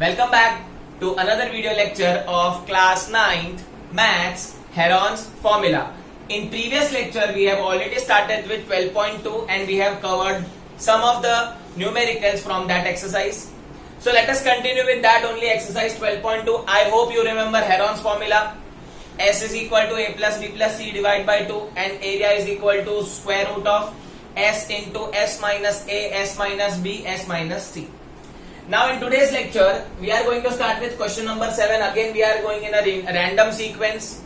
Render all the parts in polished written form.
Welcome back to another video lecture of class 9th Maths Heron's Formula. In previous lecture we have already started with 12.2 and we have covered some of the numericals from that exercise. So let us continue with that only, exercise 12.2. I hope you remember Heron's formula. S is equal to A plus B plus C divided by 2 and area is equal to square root of S into S minus A, S minus B, S minus C. Now in today's lecture we are going to start with question number 7. Again we are going in a random sequence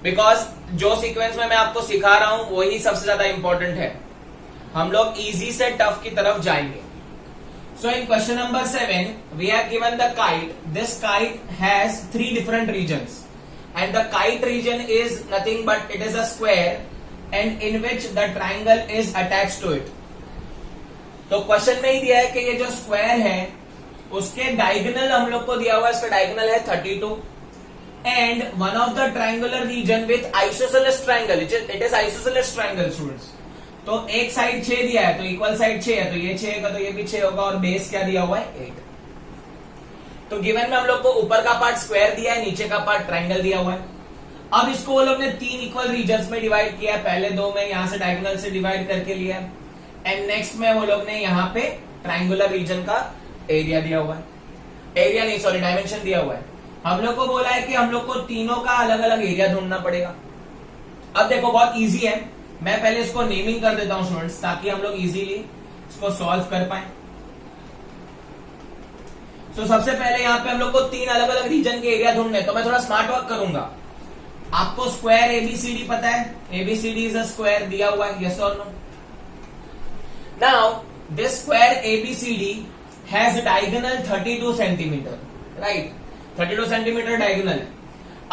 because जो sequence में मैं आपको सिखा रहा हूं वही सबसे ज्यादा इंपॉर्टेंट है. हम लोग इजी से टफ की तरफ जाएंगे. So in question number 7 we have given the kite. This kite has 3 different regions and the kite region is nothing but it is a square and in which the triangle is attached to it. तो question में ही दिया है कि ये जो square है उसके diagonal हम लोग को दिया हुआ है. इसका डायगोनल है 32 and one of the triangular region with isosceles triangle. It is isosceles triangle students. तो एक साइड 6 दिया है तो इक्वल साइड 6 है तो ये 6 का तो ये भी 6 होगा और बेस क्या दिया हुआ है 8. तो गिवन में हम लोग को ऊपर का पार्ट स्क्वायर दिया है, नीचे का पार्ट ट्राइंगल दिया हुआ है. अब इसको वो लोग ने 3 इक्वल रीजन्स में डिवाइड किया. पहले 2 में यहां से डायगोनल से डिवाइड करके लिया एंड नेक्स्ट में वो लोग ने यहाँ पे ट्राइंगुलर रीजन का एरिया दिया हुआ है. एरिया नहीं सॉरी डायमेंशन दिया हुआ है. हम लोग को बोला है कि हम लोग को तीनों का अलग अलग एरिया ढूंढना पड़ेगा. अब देखो बहुत इजी है, मैं पहले इसको नेमिंग कर देता हूं स्टूडेंट्स ताकि हम लोग इजीली इसको सॉल्व कर पाए. तो सबसे पहले यहाँ पे हम लोग को 3 अलग अलग रीजन के एरिया ढूंढने, तो मैं थोड़ा स्मार्ट वर्क करूंगा. आपको स्क्वायर एबीसीडी पता है, एबीसीडी इज अ स्क्वायर दिया हुआ है, यस और no. Now this square ABCD has diagonal 32 centimetre, right. 32 centimetre diagonal है.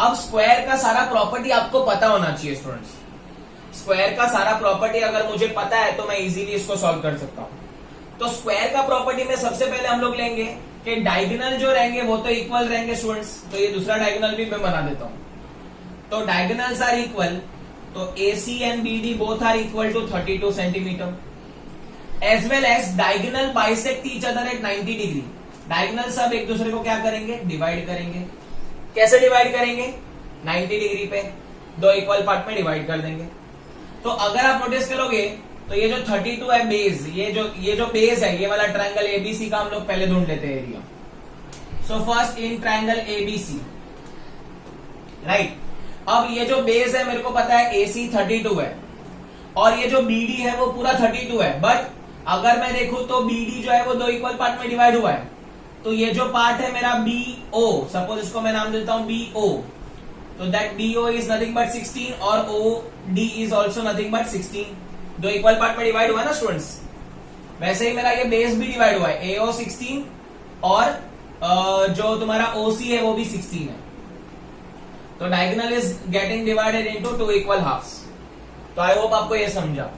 अब स्क्वायर का सारा प्रॉपर्टी आपको पता होना चाहिए स्टूडेंट्स. स्क्वायर का सारा प्रॉपर्टी अगर मुझे पता है तो मैं इजीली इसको सॉल्व कर सकता हूं. तो स्क्वायर का प्रॉपर्टी में सबसे पहले हम लोग लेंगे कि डायगोनल जो रहेंगे वो तो इक्वल रहेंगे स्टूडेंट्स. तो ये दूसरा डायगोनल भी मैं बना देता हूं. तो डायगोनल्स आर इक्वल, तो AC and BD both are equal to 32 centimetre as well as diagonal bisect each other at 90 degree. Diagonal सब एक दूसरे को क्या करेंगे, डिवाइड करेंगे. कैसे डिवाइड करेंगे, 90 डिग्री पे 2 इक्वल पार्ट में डिवाइड कर देंगे. तो अगर आप नोटिस करोगे तो ये जो 32 है बेस, ये जो बेस है ये वाला ट्रायंगल ABC का हम लोग पहले ढूंढ लेते हैं area. So first in triangle ABC, right. अब ये जो बेस है मेरे को पता है AC 32 है और ये जो BD है वो पूरा 32 है. बट अगर मैं देखूं तो BD जो है वो 2 इक्वल पार्ट में डिवाइड हुआ है. तो ये जो पार्ट है मेरा BO, सपोज इसको मैं नाम देता हूं BO, तो that BO is nothing but 16 और OD is also nothing but 16. 2 equal part में डिवाइड हुआ है ना स्टूडेंट्स. वैसे ही मेरा ये बेस भी डिवाइड हुआ है, AO 16 और जो तुम्हारा OC है वो भी 16 है. तो diagonal is getting divided into 2 equal halves. तो आई होप आपको ये समझा.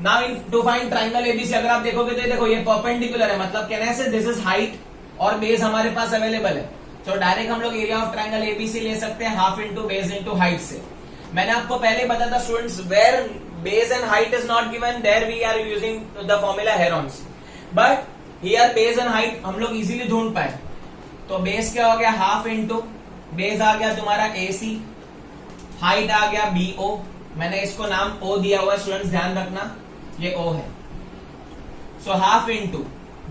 Now in to find triangle ABC अगर आप देखोगे तो देखो ये परपेंडिकुलर है, मतलब कहने से दिस इज हाइट और बेस हमारे पास अवेलेबल है. तो डायरेक्ट हम लोग एरिया ऑफ ट्रायंगल ABC ले सकते हैं half into base into height से. मैंने आपको पहले बताया था students, where base and height is not given there we are using the formula Heron's. But here base and height हम लोग इजीली ढूंढ पाए. तो बेस क्या हो गया हाफ इंटू, बेस आ गया तुम्हारा AC, हाइट आ गया BO. मैंने इसको नाम O दिया हुआ है स्टूडेंट्स, ध्यान रखना ये O है. सो हाफ इंटू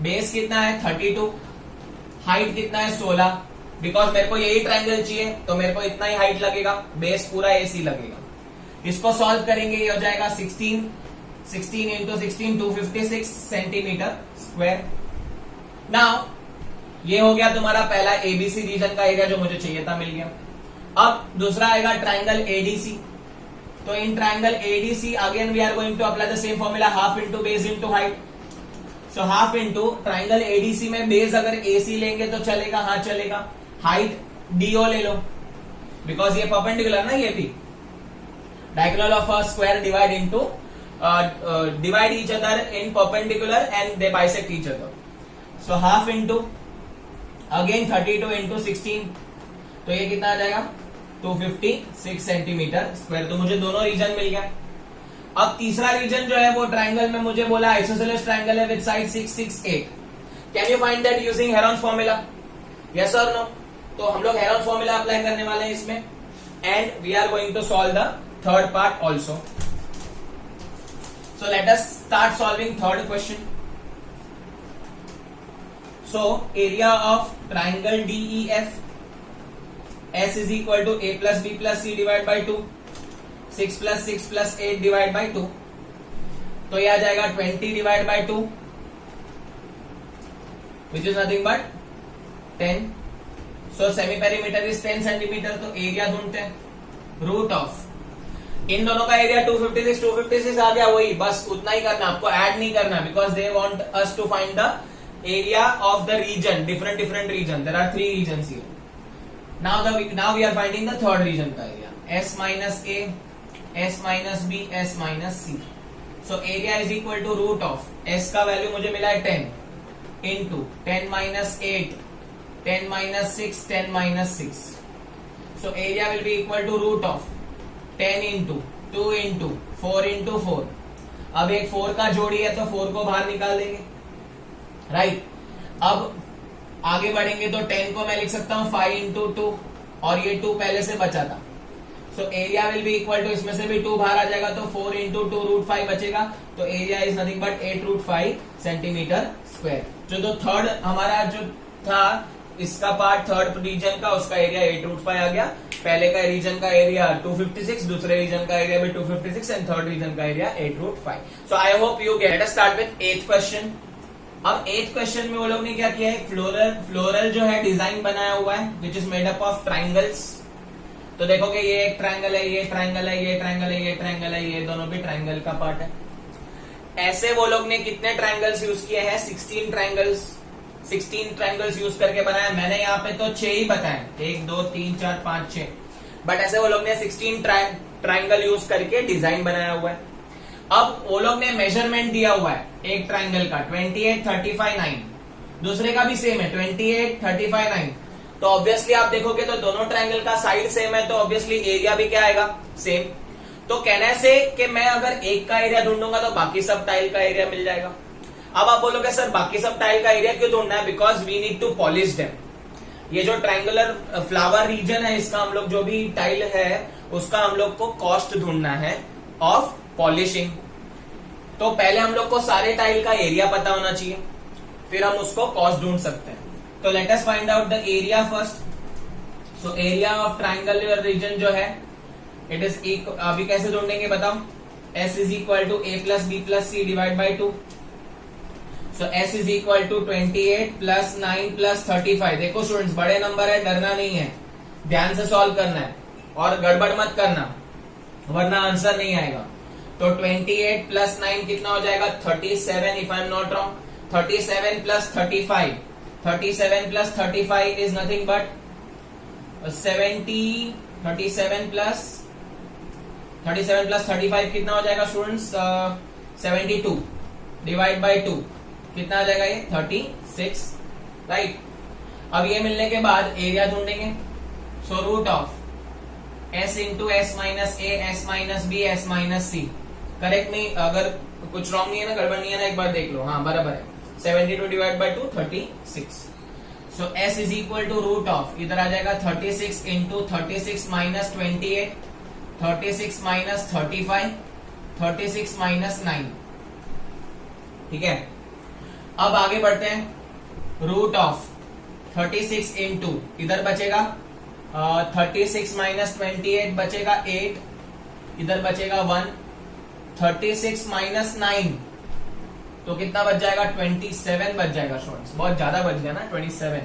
बेस कितना है 32, हाइट कितना है 16. बिकॉज मेरे को यही ट्रायंगल चाहिए तो मेरे को इतना ही हाइट लगेगा, बेस पूरा AC लगेगा. इसको सॉल्व करेंगे ये हो जाएगा 16 इंटू 16 256 सेंटीमीटर स्क्वायर. नाउ ये हो गया तुम्हारा पहला ABC रीजन का एरिया जो मुझे चाहिए था, मिल गया. अब दूसरा आएगा ट्रायंगल ADC. तो in triangle ADC again we are going to apply the same formula half into base into height. So half into triangle ADC में बेस अगर AC लेंगे तो चलेगा, हाँ चलेगा. हाइट DO ले लो बिकॉज ये परपेंडिकुलर ना, ये भी diagonal of a square divide into divide each other in perpendicular and they bisect each other. So half into again 32 into 16, तो ये कितना आ जाएगा 256 सेंटीमीटर स्क्वायर. तो मुझे दोनों रीजन मिल गया. अब तीसरा रीजन जो है वो ट्रायंगल में मुझे बोला आइसोसेलेस ट्रायंगल है with side 6 6 8. Can you find that using Heron's formula. Yes और नो? तो हम लोग हेरोन फॉर्मूला अप्लाई करने वाले हैं इसमें, and we are going to solve the third part also. So let us start solving third question. So area of triangle DEF, S is equal to A plus B plus C divided by 2, 6 plus 6 plus 8 divided by 2. तो ये आ जाएगा 20 divided by 2, which is nothing but 10. So semi perimeter is 10 centimeter. तो area ढूंढते हैं. Root of इन दोनों का area 256 आ गया. वही बस उतना ही करना, आपको ऐड नहीं करना, because they want us to find the area of the region, different region. There are 3 regions here. Now we are finding the third region का area. S minus A, S minus B, S minus C. So area is equal to root of S का value मुझे मिला है 10 into 10 minus 8, 10 minus 6, 10 minus 6. So area will be equal to root of 10 into 2 into 4 into 4. अब एक 4 का जोड़ी है तो 4 को बाहर निकाल देंगे. राइट अब आगे बढ़ेंगे तो 10 को मैं लिख सकता हूं 5 into 2, और ये 2 पहले से बचा था. So area will be equal to, इसमें से भी 2 बाहर आ जाएगा तो 4 into 2 रूट 5 बचेगा. तो area is nothing but 8 root 5 centimetre square. जो थर्ड हमारा जो था इसका पार्ट, थर्ड रीजन का, उसका एरिया 8 रूट 5 आ गया. पहले का रीजन का एरिया 256, दूसरे रीजन का एरिया भी 256, एंड थर्ड रीजन का area 8 root 5. So I hope you get. Start with 8th क्वेश्चन. अब 8th क्वेश्चन में वो लोग ने क्या किया है, फ्लोरल जो है डिजाइन बनाया हुआ है, which is made up of triangles. तो देखोगे ये एक ट्राइंगल है, ये ट्राइंगल है, ये ट्राइंगल है, ये ट्राइंगल है, ये दोनों भी ट्राइंगल का पार्ट है. ऐसे वो लोग ने कितने ट्राइंगल्स यूज किए हैं, 16 ट्राइंगल्स यूज करके बनाया. मैंने यहाँ पे तो 6 ही बताए, 1 2 3 4 5 6, बट ऐसे वो लोग ने 16 ट्राइंगल यूज करके डिजाइन बनाया हुआ है. अब वो लोग ने मेजरमेंट दिया हुआ है एक ट्राइंगल का 28, 35, 9, दूसरे का भी सेम है 28, 35, 9. तो ऑब्वियसली आप देखोगे तो दोनों ट्राइंगल का साइड सेम है, तो ऑब्वियसली एरिया भी क्या आएगा, सेम. तो कहने से कि मैं अगर एक का एरिया ढूंढूंगा तो बाकी सब टाइल का एरिया मिल जाएगा. अब आप बोलोगे सर बाकी सब टाइल का एरिया क्यों ढूंढना है, because we need to polish them. ये जो ट्राइंगुलर फ्लावर रीजन है, इसका हम लोग जो भी टाइल है उसका हम लोग को कॉस्ट ढूंढना है ऑफ पॉलिशिंग. तो पहले हम लोग को सारे टाइल का एरिया पता होना चाहिए, फिर हम उसको कॉस्ट ढूंढ सकते हैं. तो let us find out the area first. So area of triangular region जो है इट इज अभी कैसे ढूंढेंगे बताओ. S is equal to A plus B plus C divide by 2. So S is equal to 28 plus 9 plus 35. देखो students बड़े number है, डरना नहीं है, ध्यान से सॉल्व करना है और गड़बड़ मत करना वरना आंसर नहीं आएगा. तो 28 प्लस 9 कितना हो जाएगा, 37 if I am not wrong. 37 plus 35, 37 plus 35 is nothing but 70. 37 plus 35 कितना हो जाएगा स्टूडेंट्स, 72 डिवाइड बाई 2 कितना आ जाएगा, ये 36. राइट. अब ये मिलने के बाद एरिया ढूंढेंगे. So root of S into S minus A, S minus B, S minus C. Correct नहीं, अगर कुछ रॉन्ग नहीं है ना, गड़बड़ नहीं है ना, एक बार देख लो. हाँ बराबर है. 72 divide by 2 36. So S is equal to root of, इधर आ जाएगा 36 इंटू 36 माइनस 28, 36 माइनस 35, 36 माइनस 9. ठीक है. अब आगे बढ़ते हैं. रूट ऑफ 36 इंटू इधर बचेगा 36 माइनस 28 बचेगा 8, इधर बचेगा 1. 36 माइनस 9 तो कितना बच जाएगा, 27 बच जाएगा स्टूडेंट्स. बहुत ज्यादा बच गया ना, 27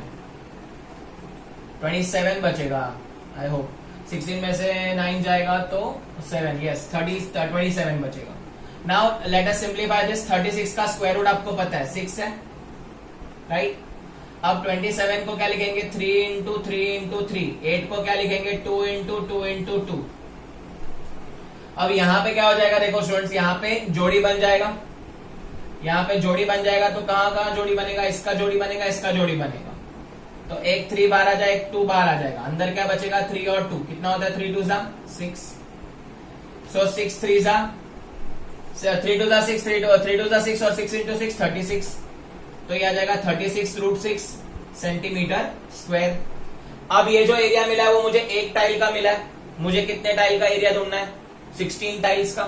बचेगा. आई होप 16 में से 9 जाएगा तो 7, यस 27 बचेगा. Now let us simplify this. 36 का स्क्वायर रूट आपको पता है 6 है, राइट. अब 27 को क्या लिखेंगे, 3 इंटू 3 इंटू 3. 8 को क्या लिखेंगे, 2 इंटू 2 इंटू 2. अब यहाँ पे क्या हो जाएगा, देखो स्टूडेंट्स यहाँ पे जोड़ी बन जाएगा. यहाँ पे जोड़ी बन जाएगा तो कहाँ कहाँ जोड़ी बनेगा, इसका जोड़ी बनेगा, इसका जोड़ी बनेगा. तो एक 3 बाहर आ जाए, एक 2 बाहर आ जाएगा. अंदर क्या बचेगा, 3 और 2 कितना होता है, 3 2 6. सो 6 3 3 2 6, 3 2 6 और 6 इंटू 6 36. तो ये आ जाएगा 36 रूट 6 सेंटीमीटर स्क्वायर। अब ये जो एरिया मिला है वो मुझे एक टाइल का मिला है, मुझे कितने टाइल का एरिया ढूंढना है? 16 टाइल्स का।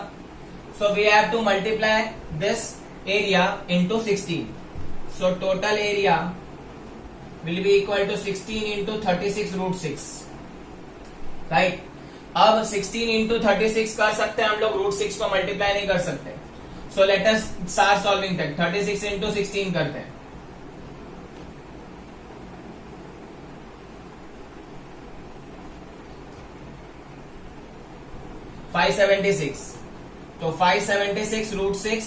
So we have to multiply this area into 16। So total area will be equal to 16 into 36 root 6, right. अब 16 इंटू 36 कर सकते हैं हम लोग, रूट 6 को मल्टीप्लाई नहीं कर सकते। सो let us start solving that. 36 into 16 करते हैं। $576, तो 576 रूट 6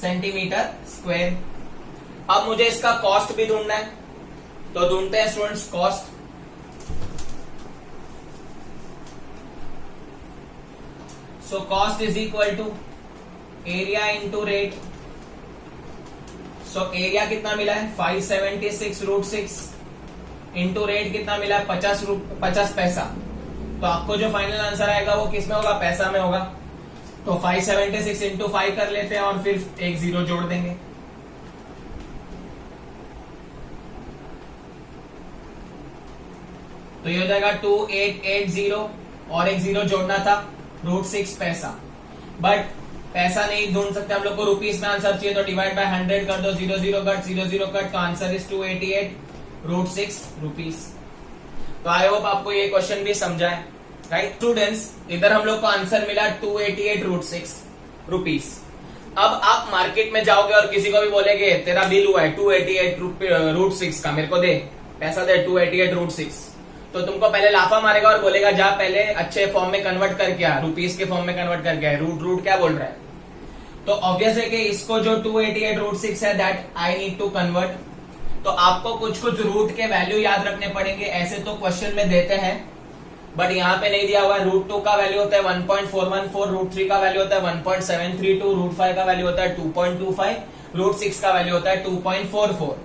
सेंटीमीटर स्क्वायर। अब मुझे इसका कॉस्ट भी ढूंढना है, तो ढूंढते हैं students cost. So cost is equal to area into rate. So area कितना मिला है? 576 रूट 6 इंटू रेट कितना मिला है? 50 पैसा। तो आपको जो फाइनल आंसर आएगा वो किस में होगा? पैसा में होगा। तो 576 इंटू 5 कर लेते हैं और फिर एक जीरो जोड़ देंगे। तो ये हो जाएगा 2880 और एक जीरो जोड़ना था, रूट 6 पैसा। बट पैसा नहीं ढूंढ सकते हम लोग को, रुपीस में आंसर चाहिए, तो डिवाइड बाय 100 कर दो, 00 कट 00 कट, तो आंसर इज 288 रूट 6 रुपीस। तो आई होप आपको ये क्वेश्चन भी समझा है, राइट स्टूडेंट्स। इधर हम लोग को आंसर मिला 288 रूट 6 रुपीस। अब आप मार्केट में जाओगे और किसी को भी बोलेगे तेरा बिल हुआ है 288 रूट 6 का, मेरे को दे पैसा दे 288 रूट 6, तो तुमको पहले लाफा मारेगा और बोलेगा जा पहले अच्छे फॉर्म में कन्वर्ट करके आ, रुपीस के फॉर्म में कन्वर्ट करके आ। रूट क्या बोल रहा है? तो ऑब्वियस है कि इसको जो 288 रूट 6 है that I need to convert. तो आपको कुछ रूट के वैल्यू याद रखने पड़ेंगे, ऐसे तो क्वेश्चन में देते हैं बट यहाँ पे नहीं दिया हुआ है। रूट 2 का वैल्यू होता है 1.414, रूट 3 का वैल्यू होता है 1.732, रूट 5 का वैल्यू होता है 2.25, रूट 6 का वैल्यू होता है 2.44।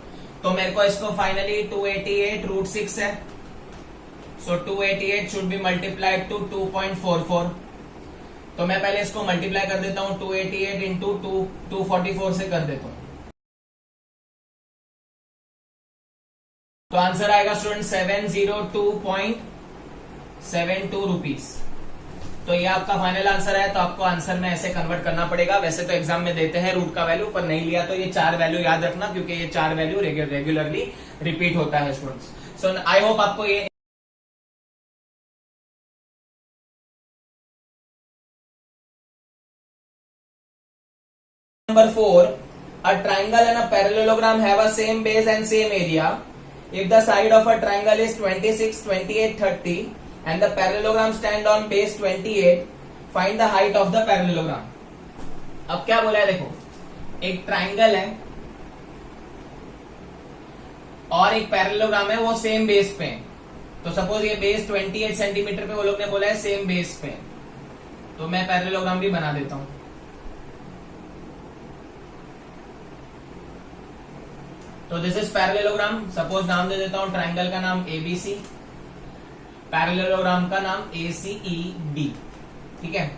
तो मेरे को इसको फाइनली 288 रूट 6 है, सो 288 शुड बी मल्टीप्लाइड टू 2.44। तो मैं पहले इसको मल्टीप्लाई कर देता हूं, 288 इंटू 244 से कर देता हूं। तो आंसर आएगा स्टूडेंट 702.72 रुपीस। तो ये आपका फाइनल आंसर है। तो आपको आंसर में ऐसे कन्वर्ट करना पड़ेगा। वैसे तो एग्जाम में देते हैं रूट का वैल्यू, पर नहीं लिया तो ये 4 वैल्यू याद रखना, क्योंकि ये 4 वैल्यू रेगुलरली रिपीट होता है स्टूडेंट्स। सो आई होप आपको ये Number 4, a triangle and a parallelogram have a same base and same area. If the side of a triangle is 26, 28, 30 and the parallelogram stand on base 28, find the height of the parallelogram. अब क्या बोला है देखो, एक triangle है और एक parallelogram है, वो सेम बेस पे है। तो सपोज ये बेस 28 सेंटीमीटर पे वो लोग ने बोला है सेम बेस पे, तो मैं पैरेललोग्राम भी बना देता हूं। तो दिस इज पैरेललोग्राम। सपोज नाम दे देता हूं ट्राइंगल का नाम ABC, पैरेललोग्राम का नाम ACEB, ठीक है।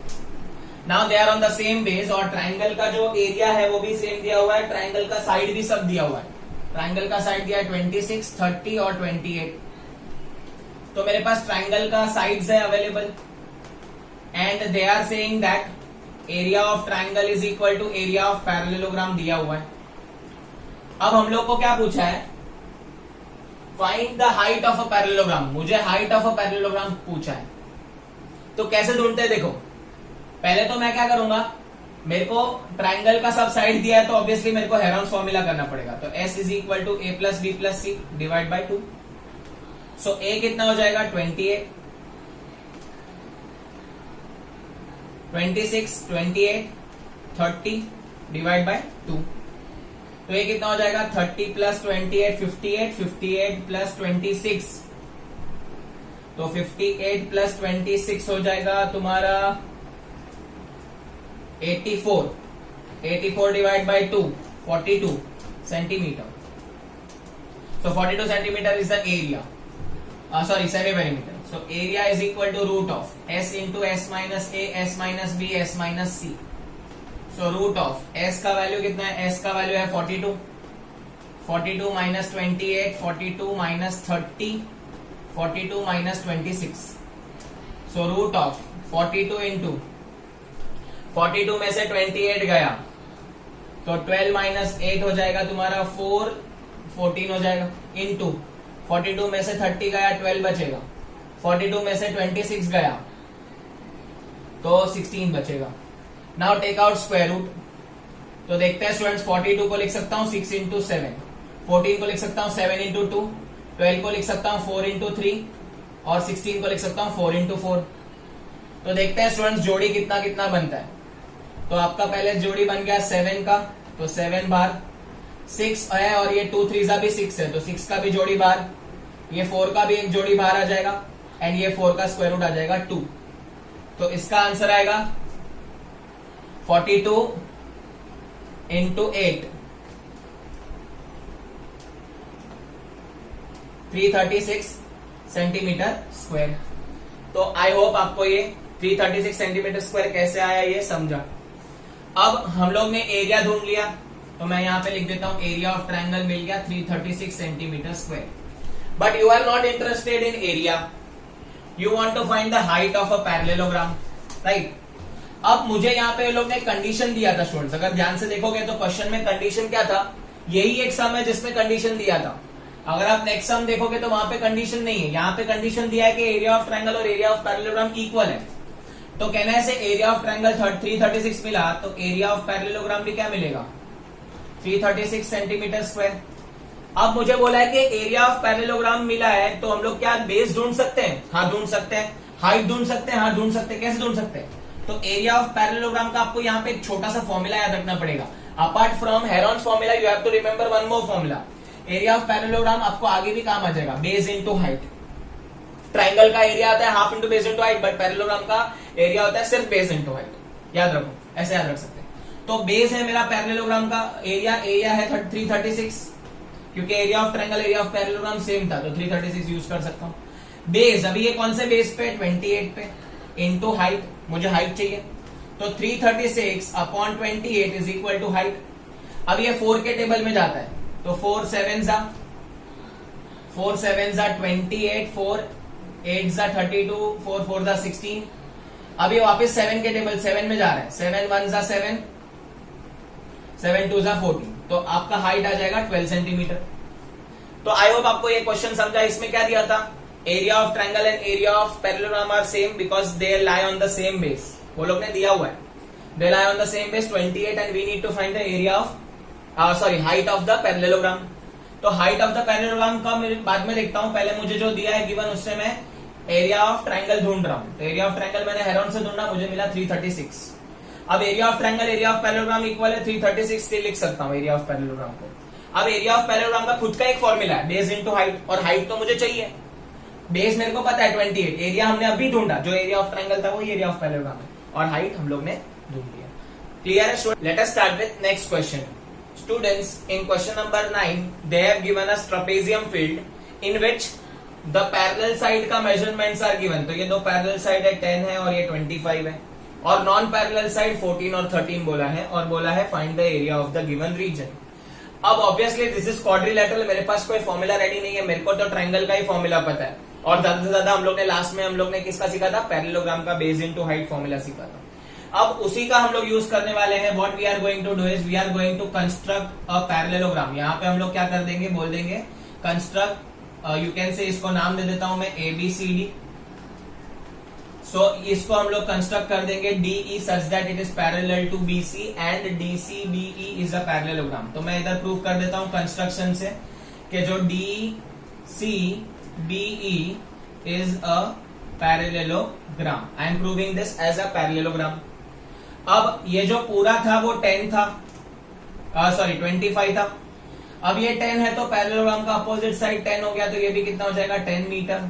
Now they are on the same base और ट्राइंगल का जो एरिया है वो भी सेम दिया हुआ है, ट्राइंगल का साइड भी सब दिया हुआ है। ट्राइंगल का साइड दिया है 26, 30 और 28। तो मेरे पास ट्राइंगल का साइड्स है available and they are saying that area of triangle is equal to area of parallelogram दिया हुआ है। अब हम लोग को क्या पूछा है? Find the height of a parallelogram. मुझे हाइट ऑफ अ पैरेललोग्राम पूछा है, तो कैसे ढूंढते हैं देखो। पहले तो मैं क्या करूंगा, मेरे को ट्राइंगल का सब साइड दिया है तो ऑब्वियसली मेरे को हेरोन्स फॉर्मूला करना पड़ेगा। तो S is equal to A plus B plus C divide by 2। So A कितना हो जाएगा 28, 26, 28, 30 डिवाइड बाई 2। तो ये कितना हो जाएगा 30 प्लस 28 58, 58 प्लस 26, तो 58 प्लस 26 हो जाएगा तुम्हारा 84, 84 divide by 2 42 centimetre. So 42 centimeter is the area. Sorry, semi-perimeter. So area is equal to root of S into S minus A, S minus B, S minus C. So root of S का value कितना है? S का value है 42. 42 minus 28, 42 minus 30, 42 minus 26. So root of 42 into 42 में से 28 गया तो 12 minus 8 हो जाएगा तुम्हारा 4, 14 हो जाएगा. इंटू 42 में से 30 गया 12 बचेगा. 42 में से 26 गया तो 16 बचेगा. Now take out square root. तो देखते हैं स्टूडेंट्स, 42 को लिख सकता हूं 6 इंटू 7, 14 को लिख सकता हूं 7 इंटू 2, 12 को लिख सकता हूं 4 इंटू 3 और 16 को लिख सकता हूं 4 इंटू 4. तो देखते हैं स्टूडेंट्स जोड़ी कितना कितना बनता है. तो आपका पहले जोड़ी बन गया 7 का, तो 7 बार 6 है और ये 2 3 भी 6 है तो 6 का भी जोड़ी बाहर, ये 4 का भी एक जोड़ी बाहर आ जाएगा एंड ये 4 का स्क्वायर रूट आ जाएगा 2. तो इसका आंसर आएगा 42 इंटू 8, 336 सेंटीमीटर स्क्वायर. तो आई होप आपको ये 336 सेंटीमीटर स्क्वायर कैसे आया ये समझा. अब हम लोग ने एरिया ढूंढ लिया तो मैं यहां पे लिख देता हूं एरिया ऑफ ट्रायंगल मिल गया 336 centimetre square. But you are not interested in area, you want to find the height of a parallelogram, right. अब मुझे यहाँ पे लोग ने कंडीशन दिया था स्टूडेंट्स, अगर ध्यान से देखोगे तो क्वेश्चन में कंडीशन क्या था, यही एक सम है जिसमें कंडीशन दिया था. अगर आप नेक्स्ट सम देखोगे तो वहां पे कंडीशन नहीं है, यहाँ पे कंडीशन दिया है कि एरिया ऑफ ट्रायंगल और एरिया ऑफ पैरेललोग्राम इक्वल है. तो कहने से एरिया ऑफ ट्रायंगल 336 मिला तो एरिया ऑफ पैरेललोग्राम भी क्या मिलेगा 336 सेंटीमीटर स्क्वायर. अब मुझे बोला है कि एरिया ऑफ पैरेललोग्राम मिला है तो हम लोग क्या बेस ढूंढ सकते हैं, हाँ ढूंढ सकते हैं. हाइट ढूंढ सकते हैं, हाँ ढूंढ सकते हैं. कैसे ढूंढ सकते हैं, तो एरिया ऑफ पैरेललोग्राम का आपको यहाँ पे एक छोटा सा फॉर्मूला याद रखना पड़ेगा. Apart from Heron's formula you have to remember one more formula. Area of parallelogram आपको आगे भी काम आ जाएगा, बेस इंटू हाइट. ट्राइंगल का एरिया आता है half into base into height, but parallelogram का एरिया होता है सिर्फ बेस इंटू हाइट. याद रखो, ऐसे याद रख सकते हैं. तो बेस है मेरा पैरेललोग्राम का, एरिया है 336, क्योंकि area of triangle area of parallelogram same था तो 336 यूज कर सकता हूं. बेस अभी ये कौन से बेस पे 28 पे, इंटू हाइट, मुझे हाइट चाहिए तो 336 upon 28 is equal to height. अब ये 4 के टेबल में जाता है तो 4 7 जा 28, 4 8 जा 32, 4 4 जा 16. अब ये वापस 7 के टेबल 7 में जा रहा है, 7 1 जा 7, 7 2 जा 14. तो आपका हाइट आ जाएगा 12 सेंटीमीटर. तो आई होप आपको ये क्वेश्चन समझा. इसमें क्या दिया था, area of triangle and area of parallelogram are same because they lie on the same base. वो लोग ने दिया हुआ है, they lie on the same base 28 and we need to find the area of height of the parallelogram. तो height of the parallelogram का मैं बाद में देखता हूं, पहले मुझे जो दिया है गिवन उससे मैं एरिया ऑफ ट्रायंगल ढूंढ रहा हूं. तो एरिया ऑफ ट्रायंगल मैंने हेरॉन से ढूंढा, मुझे मिला 336. अब area of triangle area of parallelogram equal है 336 से लिख सकता हूं एरिया ऑफ पैरेललोग्राम को. अब एरिया ऑफ पैरेललोग्राम का खुद का एक फॉर्मूला है, बेस इंटू हाइट, और हाइट तो मुझे चाहिए. बेस मेरे को पता है 28, एरिया हमने अभी ढूंढा, जो एरिया ऑफ ट्रायंगल था वो एरिया ऑफ पैरेललोग्राम है, और हाइट हम लोग ने ढूंढ लिया. क्लियर है student? Late us start with next question. Students, in question number 9, they have given us trapezium field in which the parallel side का measurements are given. तो ये दो parallel side है 10 है और ये 25 है, और non parallel side 14 और 13 बोला है, और बोला है find the area of the given region. अब obviously this is quadrilateral, मेरे पास कोई फॉर्मूला रेडी नहीं है, मेरे को तो ट्रायंगल का ही फॉर्मूला पता है, और ज्यादा से ज्यादा हम लोग ने लास्ट में हम लोग ने किसका सीखा था, पैरेललोग्राम का बेस इंटू हाइट फॉर्मूला सीखा था. अब उसी का हम लोग यूज करने वाले हैं. What we are going to do is we are going to construct a parallelogram. यहाँ पे हम लोग क्या कर देंगे, बोल देंगे कंस्ट्रक्ट, यू कैन से इसको नाम दे देता हूं मैं ABCD. सो इसको हम लोग कंस्ट्रक्ट कर देंगे DE such that it is parallel to BC and DCBE is a parallelogram. तो मैं इधर प्रूव कर देता हूं कंस्ट्रक्शन से कि जो DCBE is a parallelogram. I am proving this as a parallelogram. अब ये जो पूरा था वो 10 था, 25 था. अब ये 10 है तो पैरेललोग्राम का अपोजिट साइड 10 हो गया, तो ये भी कितना हो जाएगा 10 मीटर.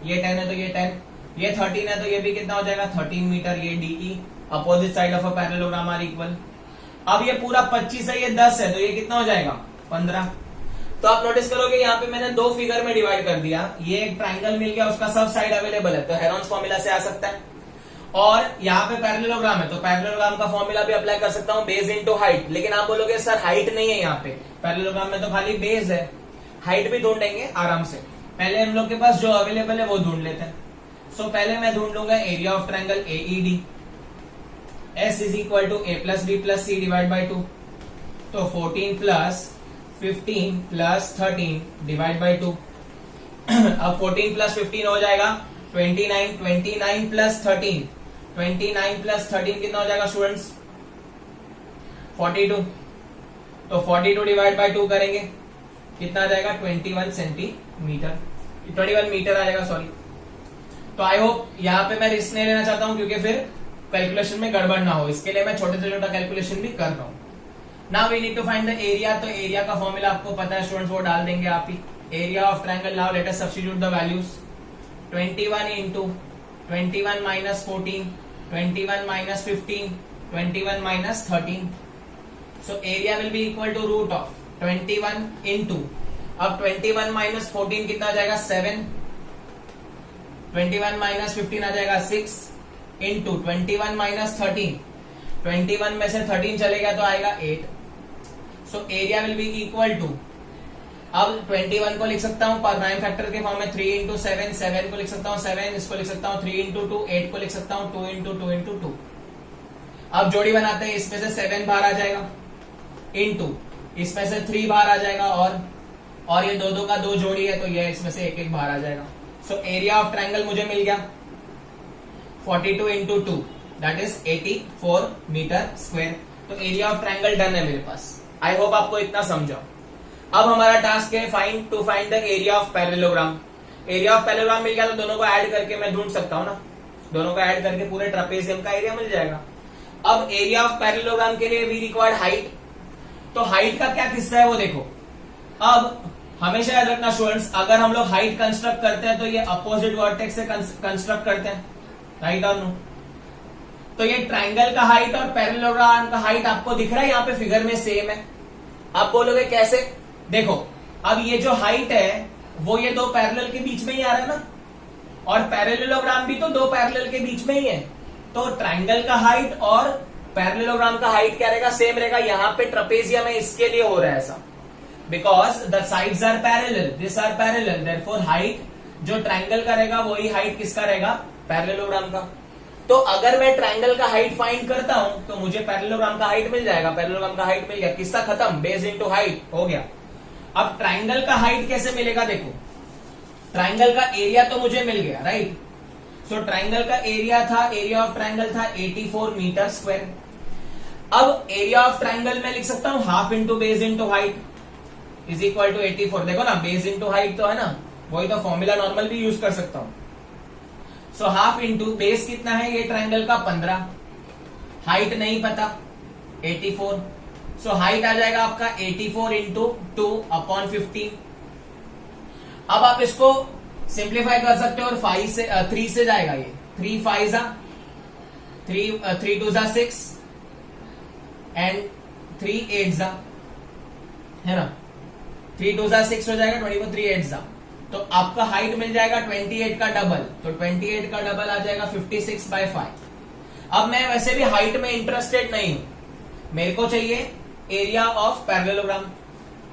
ये 10 है तो ये 10, ये 13 है तो ये भी कितना हो जाएगा 13 मीटर. ये DE opposite side of a parallelogram are equal. अब ये पूरा 25 है, ये 10 है तो ये कितना हो जाएगा 15. तो आप नोटिस करोगे यहाँ पे मैंने दो फिगर में डिवाइड कर दिया. ये एक ट्राइंगल मिल गया, उसका सब साइड अवेलेबल है तो हेरॉन्स फॉर्मूला से आ सकता है. और यहाँ पे पैरेललोग्राम है तो पैरेललोग्राम का फॉर्मूला भी अप्लाई कर सकता हूँ, बेस इनटू हाइट। लेकिन आप बोलोगे सर हाइट नहीं है यहाँ पे, पैरेललोग्राम में तो खाली बेस है, हाइट भी ढूंढेंगे आराम से। पहले हम लोग के पास जो अवेलेबल है वो ढूंढ लेते हैं। सो पहले मैं ढूंढ लूंगा area of triangle AED, S is equal to A plus B plus C divide by 2। तो 14 प्लस 15 प्लस 13 डिवाइड बाई 2। अब 14 प्लस 15 हो जाएगा 29, 29 प्लस 13, 29 प्लस 13 कितना हो जाएगा स्टूडेंट्स? 42। तो 42 डिवाइड बाई 2 करेंगे, कितना आ जाएगा? 21 सेंटीमीटर, 21 मीटर आ जाएगा, सॉरी। तो आई होप यहाँ पे मैं रिस्क नहीं लेना चाहता हूं क्योंकि फिर कैलकुलेशन में गड़बड़ ना हो, इसके लिए मैं छोटे से छोटा कैलकुलेशन भी कर रहा हूं। Now we need to find the area. तो एरिया का फॉर्मूला आपको पता है स्टूडेंट्स, वो डाल देंगे आप ही। Area of triangle, now let us substitute the values. 21 into 21 minus 14, 21 minus 15, 21 minus 13। So area will be equal to root of 21 into, अब 21 माइनस 14 कितना आ जाएगा? 7, 21 माइनस 15 आ जाएगा 6, इंटू 21 माइनस 13, 21 में से 13 चलेगा तो आएगा 8। So area will be equal to, अब 21 को लिख सकता हूं पर प्राइम फैक्टर के फॉर्म में 3 इंटू 7, 7 को लिख सकता हूं 7, इसको लिख सकता हूं 3 इंटू 2, 8 को लिख सकता हूं 2 इंटू 2 इंटू 2। अब जोड़ी बनाते हैं, इसमें से 7 बाहर आ जाएगा, इंटू इसमें से 3 बाहर आ जाएगा, और ये दो का 2 जोड़ी है तो ये इसमें से एक बाहर आ जाएगा। सो एरिया ऑफ ट्रायंगल मुझे मिल गया 42 into 2 that is 84 metre square. तो एरिया ऑफ ट्रायंगल डन है मेरे पास। आई होप आपको इतना समझा। अब हमारा टास्क है find the area of parallelogram. Area of parallelogram मिल गया तो दोनों को ऐड करके मैं ढूंढ सकता हूं ना, दोनों को ऐड करके पूरे ट्रापेजियम का एरिया मिल जाएगा। अब एरिया ऑफ पैरेललोग्राम के लिए वी रिक्वायर्ड हाइट। तो हाइट का क्या किस्सा है वो देखो। अब हमेशा याद रखना स्टूडेंट्स, अगर हम लोग हाइट कंस्ट्रक्ट करते हैं तो ये अपोजिट वर्टेक्स से कंस्ट्रक्ट करते हैं, राइट और नो? तो ये ट्रायंगल का हाइट और पैरेललोग्राम का हाइट आपको दिख रहा है यहाँ पे फिगर में सेम है। आप बोलोगे कैसे? देखो अब ये जो हाइट है वो ये दो पैरेलल के बीच में ही आ रहा है ना, और पैरेललोग्राम भी तो दो पैरेलल के बीच में ही है। तो ट्रायंगल का हाइट और पैरेललोग्राम का हाइट क्या रहेगा? सेम रहेगा। यहाँ पे ट्रपेजियम है इसके लिए हो रहा है ऐसा, because the sides are parallel, this are parallel, therefore height जो ट्रायंगल का रहेगा वही हाइट किसका रहेगा? पैरेललोग्राम का। तो अगर मैं ट्रायंगल का हाइट फाइंड करता हूं तो मुझे पैरेललोग्राम का हाइट मिल जाएगा। पैरेललोग्राम का हाइट मिल गया, किसका खत्म? बेस इनटू हाइट हो गया। अब ट्रायंगल का हाइट कैसे मिलेगा? देखो ट्रायंगल का एरिया तो मुझे मिल गया, राइट? सो ट्रायंगल का एरिया था, एरिया ऑफ ट्रायंगल था 84 मीटर स्क्वायर। अब एरिया ऑफ ट्रायंगल में लिख सकता हूं half into base into height is equal to 84। देखो ना बेस इंटू हाइट तो है ना, वही तो फॉर्मूला नॉर्मल भी यूज कर सकता हूं। सो हाफ इंटू बेस कितना है ये ट्रायंगल का? 15, हाइट नहीं पता 84। सो हाइट आ जाएगा आपका 84 इंटू 2 अपॉन 15। अब आप इसको सिंप्लीफाई कर सकते हो और 3 से जाएगा ये, 3 5 जा 3 2 जा 6 एंड 3 8 जा, है ना? 3 2 जा 6 हो जाएगा, 24 3 8 जा। तो आपका हाइट मिल जाएगा 28 का डबल, तो 28 का डबल आ जाएगा 56/5। अब मैं वैसे भी हाइट में इंटरेस्टेड नहीं हूं, मेरे को चाहिए एरिया ऑफ पैरेललोग्राम।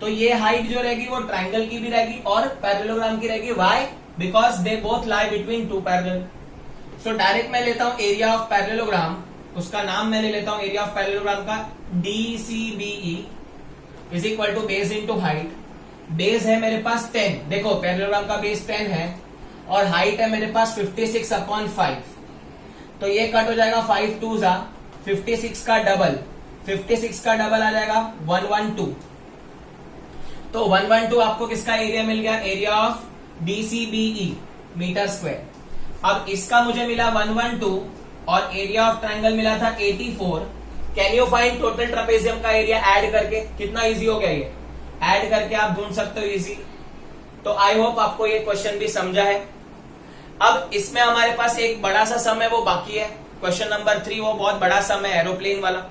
तो ये हाइट जो रहेगी वो ट्रायंगल की भी रहेगी और पैरेललोग्राम की रहेगी। Why? Because they both lie between two parallel. So direct मैं लेता हूं एरिया ऑफ पैरेललोग्राम, उसका नाम मैं ले लेता हूं एरिया ऑफ पैरेललोग्राम का DCBE is equal to base into height. Base है मेरे पास 10, देखो पैरेललोग्राम का बेस 10 है और हाइट है मेरे पास 56/5। तो ये कट हो जाएगा 5 2 जा 56 का डबल, 56 का डबल आ जाएगा 112। तो 112 आपको किसका एरिया मिल गया? Area of DCBE metre square. अब इसका मुझे मिला 112 और एरिया ऑफ ट्रायंगल मिला था 84। Can you find total trapezium का एरिया ऐड करके? कितना इजी हो गया ये, ऐड करके आप ढूंढ सकते हो इजी। तो आई होप आपको ये क्वेश्चन भी समझा है। अब इसमें हमारे पास एक बड़ा सा सम है वो बाकी है, क्वेश्चन नंबर 3, वो बहुत बड़ा सम है एरोप्लेन वाला,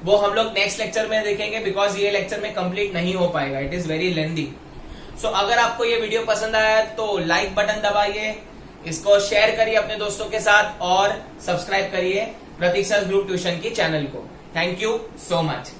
वो हम लोग नेक्स्ट लेक्चर में देखेंगे बिकॉज ये लेक्चर में कंप्लीट नहीं हो पाएगा, इट इज वेरी लेंदी। सो अगर आपको ये वीडियो पसंद आया तो लाइक बटन दबाइए, इसको शेयर करिए अपने दोस्तों के साथ और सब्सक्राइब करिए प्रतीक्षा's ग्रुप ट्यूशन की चैनल को। Thank you so much.